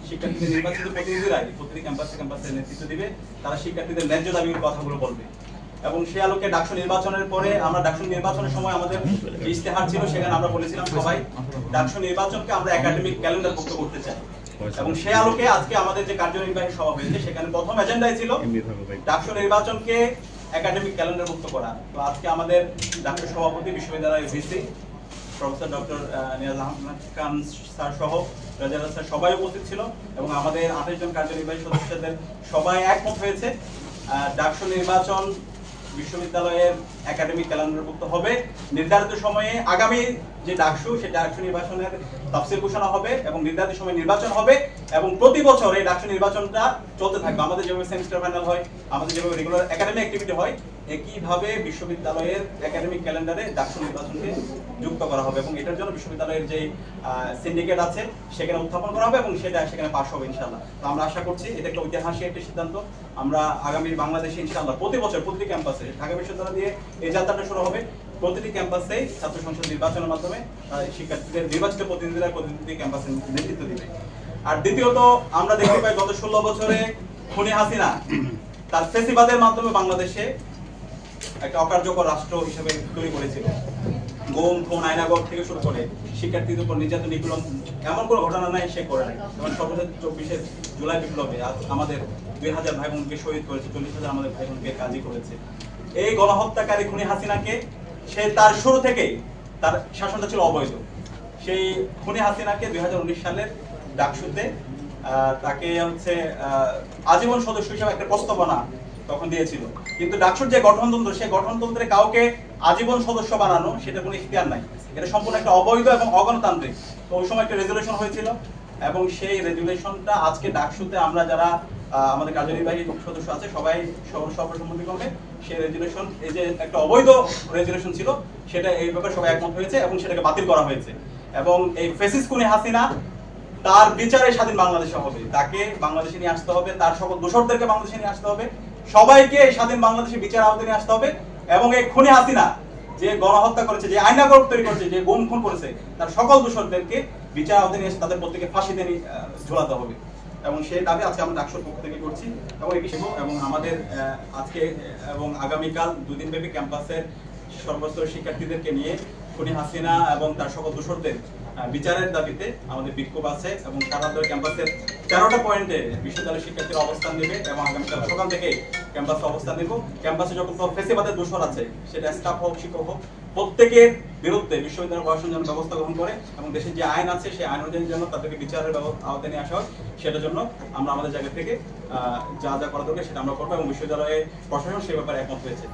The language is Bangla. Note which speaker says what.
Speaker 1: শিক্ষার্থীদের নির্বাচিত প্রতিনিধিরাই প্রতিটি ক্যাম্পাসে নেতৃত্ব দিবে, তারা শিক্ষার্থীদের ন্যায্য দাবির কথাগুলো বলবে। এবং সে আলোকে ডাকসু নির্বাচনের পরে আমরা ডাকসু নির্বাচনের সময় আমাদের যে ইশতেহার ছিল সেখানে আমরা বলেছিলাম সবাই ডাকসু নির্বাচনকে আমরা একাডেমিক ক্যালেন্ডারভুক্ত করতে চাই। এবং সে আলোকে আজকে আমাদের যে কার্যনির্বাহী সভা হয়েছে সেখানে প্রথম এজেন্ডাই ছিল ডাকসু নির্বাচনকে একাডেমিক ক্যালেন্ডারভুক্ত করা। তো আজকে আমাদের ডাকসু সভাপতি বিশ্ববিদ্যালয়ের VC professor doctor Niaz Ahmed Khan sir সহ রাজা স্যার সবাই উপস্থিত ছিল এবং আমাদের 28 জন কার্যনির্বাহী সদস্যদের সবাই একমত হয়েছে ডাকসু নির্বাচন বিশ্ববিদ্যালয়ের একাডেমিক ক্যালেন্ডারভুক্ত হবে। নির্ধারিত সময়ে আগামী যে ডাকসু সেই ডাকসু নির্বাচনের তাফসীর ঘোষণা হবে এবং নির্ধারিত সময়ে নির্বাচন হবে এবং প্রতি বছর এই ডাকসু নির্বাচনটা চলতে থাকবে। আমাদের যেভাবে সেমিস্টার ফাইনাল হয়, আমাদের যেভাবে রেগুলার একাডেমিক অ্যাক্টিভিটি হয়, একইভাবে বিশ্ববিদ্যালয়ের একাডেমিক ক্যালেন্ডারে ডাকসু নির্বাচনকে যুক্ত করা হবে এবং এটার জন্য বিশ্ববিদ্যালয়ের যে সিন্ডিকেট আছে সেখানে উত্থাপন করা হবে এবং সেটা সেখানে পাস হবে ইনশাআল্লাহ। তো আমরা আশা করছি এটা একটা ঐতিহাসিক একটা সিদ্ধান্ত। আমরা আগামী বাংলাদেশে ইনশাআল্লাহ প্রতি বছর প্রতিটি ক্যাম্পাসে ঢাকা বিশ্ববিদ্যালয় দিয়ে এই যাত্রাটা শুরু হবে। প্রতিটি ক্যাম্পাসে ছাত্র সংসদ নির্বাচনের মাধ্যমে শিক্ষার্থীদের নির্বাচিত প্রতিনিধিরা প্রতিনিধি ক্যাম্পাসে নেতৃত্ব দিবে। আর দ্বিতীয়ত আমরা দেখতে পাই গত 16 বছরে খুনি হাসিনা তার ফেসিবাদের মাধ্যমে বাংলাদেশে একটা অকার্যকর রাষ্ট্র হিসেবে তৈরি করেছিল। গুম খুন আয়নাগর থেকে শুরু করে শিক্ষার্থীদের উপর নির্যাতন নিপীড়ন এমন কোনো ঘটনা নাই সে করে নাই। যেমন সর্বশেষ 24 জুলাই বিপ্লবে আমাদের 2000 ভাই বোনকে শহীদ করেছে, 40,000 আমাদের ভাই বোনকে কাজী করেছে। এই গণহত্যাকারী খুনি হাসিনাকে সে তার শুরু থেকেই তার শাসনটা ছিল অবৈধ। সেই খুনি হাসিনাকে 2019 সালের ডাকসুতে তাকে আজীবন সদস্য হিসেবে একটা প্রস্তাবনা তখন দিয়েছিল, কিন্তু ডাকসুর যে গঠনতন্ত্র সেই গঠনতন্ত্রে কাউকে আজীবন সদস্য বানানো সেটা কোনো ইখতিয়ার নাই, এটা সম্পূর্ণ একটা অবৈধ এবং অগণতান্ত্রিক। তো ওই সময় একটা রেজুলেশন হয়েছিল এবং সেই রেজুলেশনটা আজকে ডাকসুতে আমরা যারা আমাদের কার্যনির্বাহী সদস্য আছে সবাই সর্বসম্মতিক্রমে সেই রেজুলেশন, এই যে একটা অবৈধ রেজুলেশন ছিল সেটা এই ব্যাপারে সবাই একমত হয়েছে এবং সেটাকে বাতিল করা হয়েছে। এবং এই ফ্যাসিস্ট খুনি হাসিনা তার বিচারে স্বাধীন বাংলাদেশে হবে, তাকে বাংলাদেশে নিয়ে আসতে হবে, তার সকল দোষরদেরকে বাংলাদেশে নিয়ে আসতে হবে, সবাইকে স্বাধীন বাংলাদেশে বিচার আওতায় নিয়ে আসতে হবে। এবং এই খুনি হাসিনা যে গণহত্যা করেছে, যে আয়নাগর তৈরি করেছে, যে গুম খুন করেছে, তার সকল দোষরদেরকে বিচার আওতায় নিয়ে এসে তাদের প্রত্যেককে ফাঁসিতে ঝোলাতে হবে। এবং সেই দাবি আজকে আমরা ডাকসুর পক্ষ থেকে করছি। এবং আমাদের আজকে এবং আগামীকাল 2 দিন ব্যাপী ক্যাম্পাসের সর্বস্তরের শিক্ষার্থীদেরকে নিয়ে খুনি হাসিনা এবং তার সকল দোষরদের বিচারের দাবিতে আমাদের বিক্ষোভ আছে এবং সারা ক্যাম্পাসের 13টা পয়েন্টে বিশ্ববিদ্যালয়ের শিক্ষার্থীরা অবস্থান নেবে এবং আগামীকাল সকাল থেকে ক্যাম্পাসে অবস্থান নেব। ক্যাম্পাসে যখন ফেসিবাদের দোষর আছে, সেটা স্টাফ হোক শিক্ষক হোক, প্রত্যেকের বিরুদ্ধে বিশ্ববিদ্যালয় প্রশাসন যেন ব্যবস্থা গ্রহণ করে এবং দেশের যে আইন আছে সেই আইন অনুযায়ী যেন তাদেরকে বিচারের আওতায় নিয়ে আসা হয়, সেটার জন্য আমরা আমাদের জায়গা থেকে যা যা করা দরকার সেটা আমরা করবো এবং বিশ্ববিদ্যালয়ে প্রশাসন সে ব্যাপারে একমত হয়েছে।